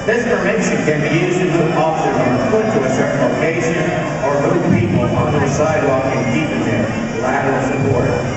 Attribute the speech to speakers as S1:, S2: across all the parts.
S1: This formation can be used to move officers on foot to a certain location or move people onto the sidewalk and keep them there. Lateral support.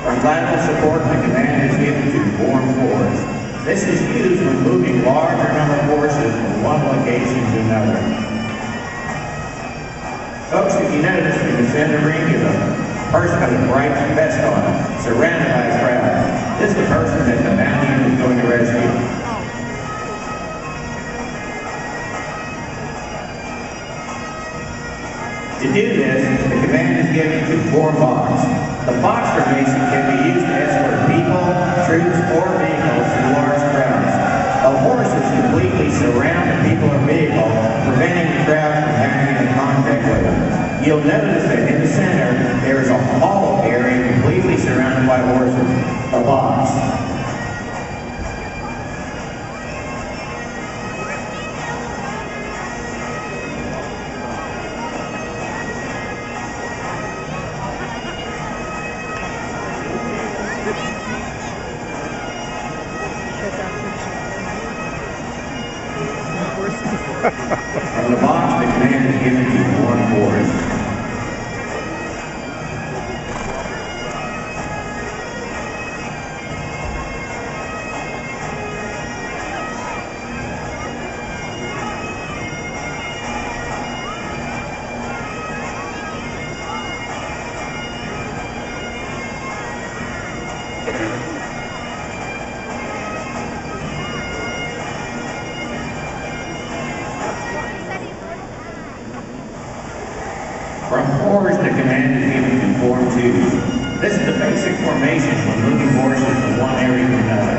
S1: From lateral support, the command is given to form force. This is used when moving larger number of horses from one location to another. Folks, if you notice, in the center ring is a person with a bright vest on, surrounded by a crowd. This is the person that the bounty unit is going to rescue. To do this, the command is given to form box. The box formation can be used to escort people, troops, or vehicles through large crowds. The horses completely surround the people or vehicle, preventing the crowd from having any contact with them. You'll notice that in the center, there is a hollow area completely surrounded by horses, a box. From the box, the command is given to form force. From force, the command is given to form 2. This is the basic formation when moving horses from one area to another.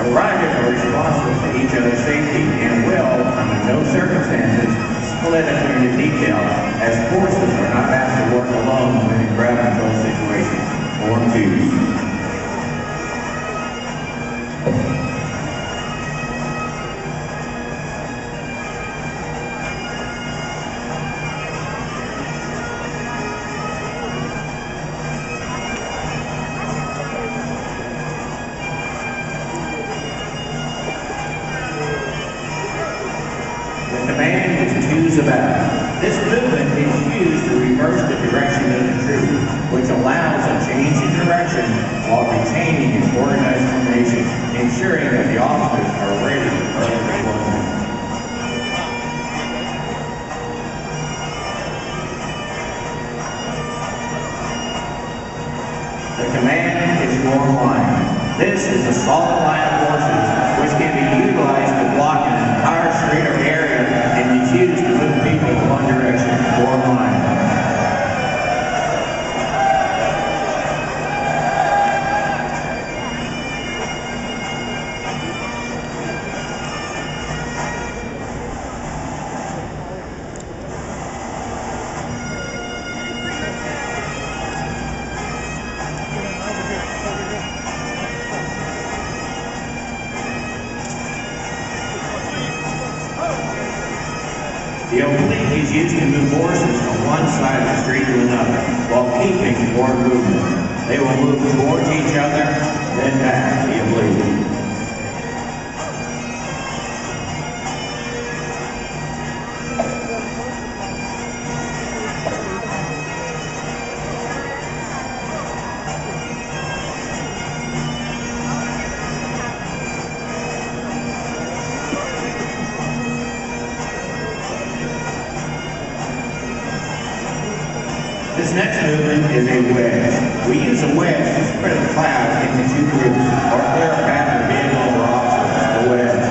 S1: The riders are responsible for each other's safety and will, under no circumstances, split up into detail, as forces are not asked to work alone when in crowd control situations. Form 2. The command is twos about. This movement is used to reverse the direction of the troop, which allows a change in direction while retaining an organized formation, ensuring that the officers are ready for further deployment. The command is form line. This is a solid line of horses which can be utilized to block an entire street or area and is used to move people in one direction, form line. The oblique is used to move horses from one side of the street to another while keeping forward movement. They will move towards each other, then back to the oblique. This next movement is a wedge. We use a wedge to spread the cloud into 2 groups, or clear a path for vehicles or officers. A wedge.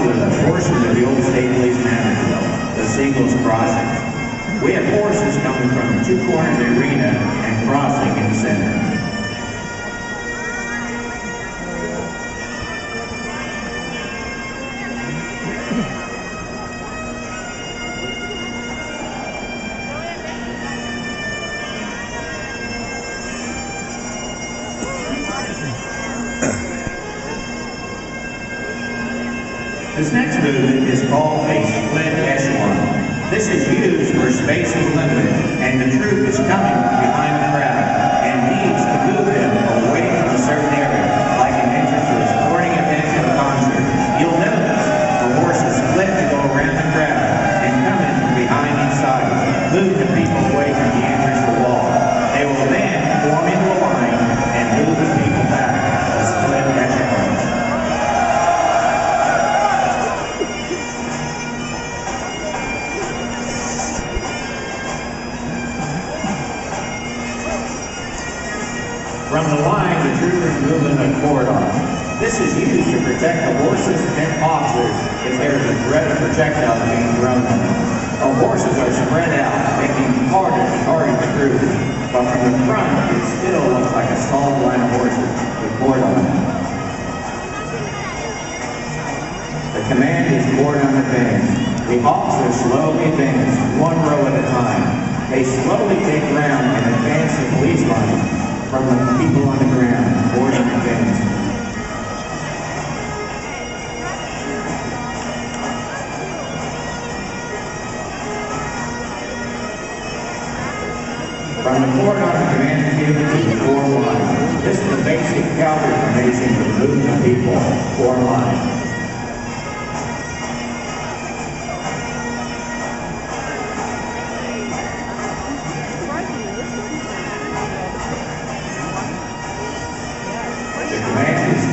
S1: with a portion of the old State Police Manor, the singles crossing. We have horses coming from two corners of the arena and crossing in the center. This next movement is called a split echelon. This is used where space is limited and the troop is coming behind the crowd and needs to move them away from a certain area, like an entrance to a sporting event or a concert. You'll notice the horses split to go around the crowd and come in from behind each side, move the people away from the entrance or wall. They will then form into a line and move the people back, a split echelon. From the line, the troopers move in a corridor. This is used to protect the horses and officers if there is a threat of projectiles being thrown at them. The horses are spread out, making it harder to target the troops. But from the front, it still looks like a solid line of horses with cordon. The command is cordon advance. The officers slowly advance, one row at a time. They slowly take ground and advance the police line from the people on the ground, cordon advance. From the cordon, the command is given to the four line. This is the basic cavalry formation for moving the people, four line.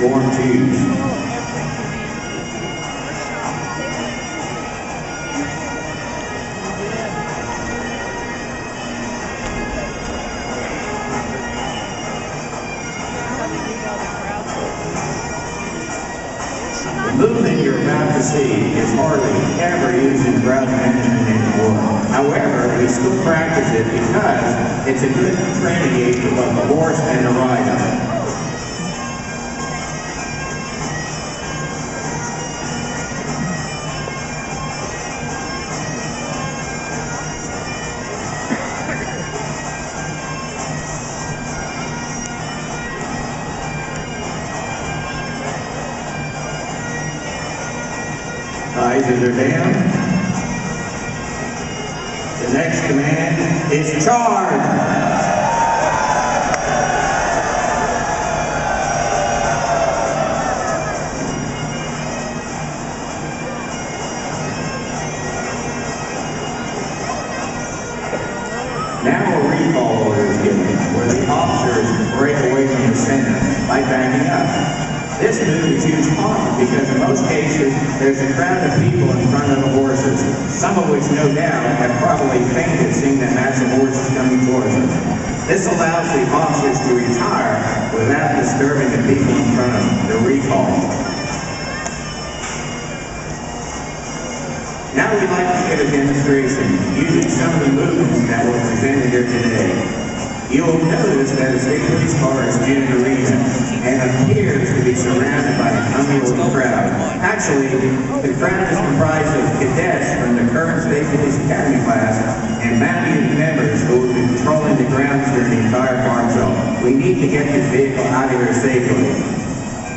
S1: Form twos. The movement you're about to see is hardly ever used in crowd management anymore. However, we still practice it because it's a good training aid for both the horse and the rider. Eyes are down. The next command is charge. Now a recall order is given, where the officers break away from the center by backing up. This move is used often because in most cases there's a crowd of people in front of the horses, some of which no doubt have probably fainted seeing that mass of horses coming towards them. This allows the officers to retire without disturbing the people in front of them, the recall. Now we'd like to get a demonstration using some of the movements that were presented here today. You'll notice that the State Police car is in the arena and appears to be surrounded by an unusual crowd. Actually, the crowd is comprised of cadets from the current State Police Academy class and mounted members who will be patrolling the grounds during the entire farm zone. We need to get this vehicle out of here safely.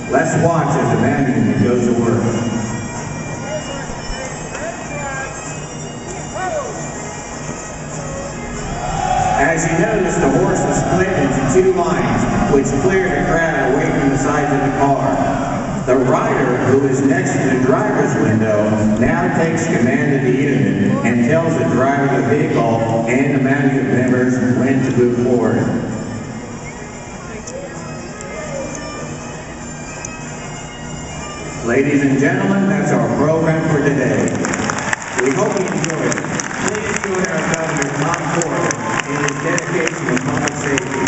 S1: Let's watch as the mounted unit goes to work. As you notice, the horse is split into two lines, which clear the crowd away from the sides of the car. The rider, who is next to the driver's window, now takes command of the unit and tells the driver of the vehicle and the mounted members when to move forward. Ladies and gentlemen, that's our program for today. We hope you enjoyed it. Please join our Governor Tom Ford in his dedication to public safety.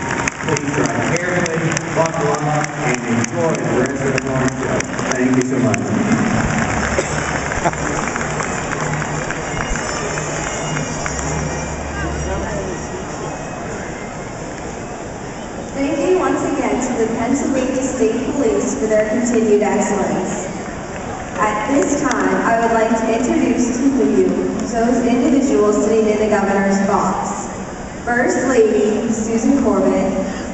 S1: Please drive carefully, buckle up, and enjoy the rest of the morning show. Thank you so much.
S2: their continued excellence. At this time, I would like to introduce to you those individuals sitting in the governor's box. First Lady Susan Corbett,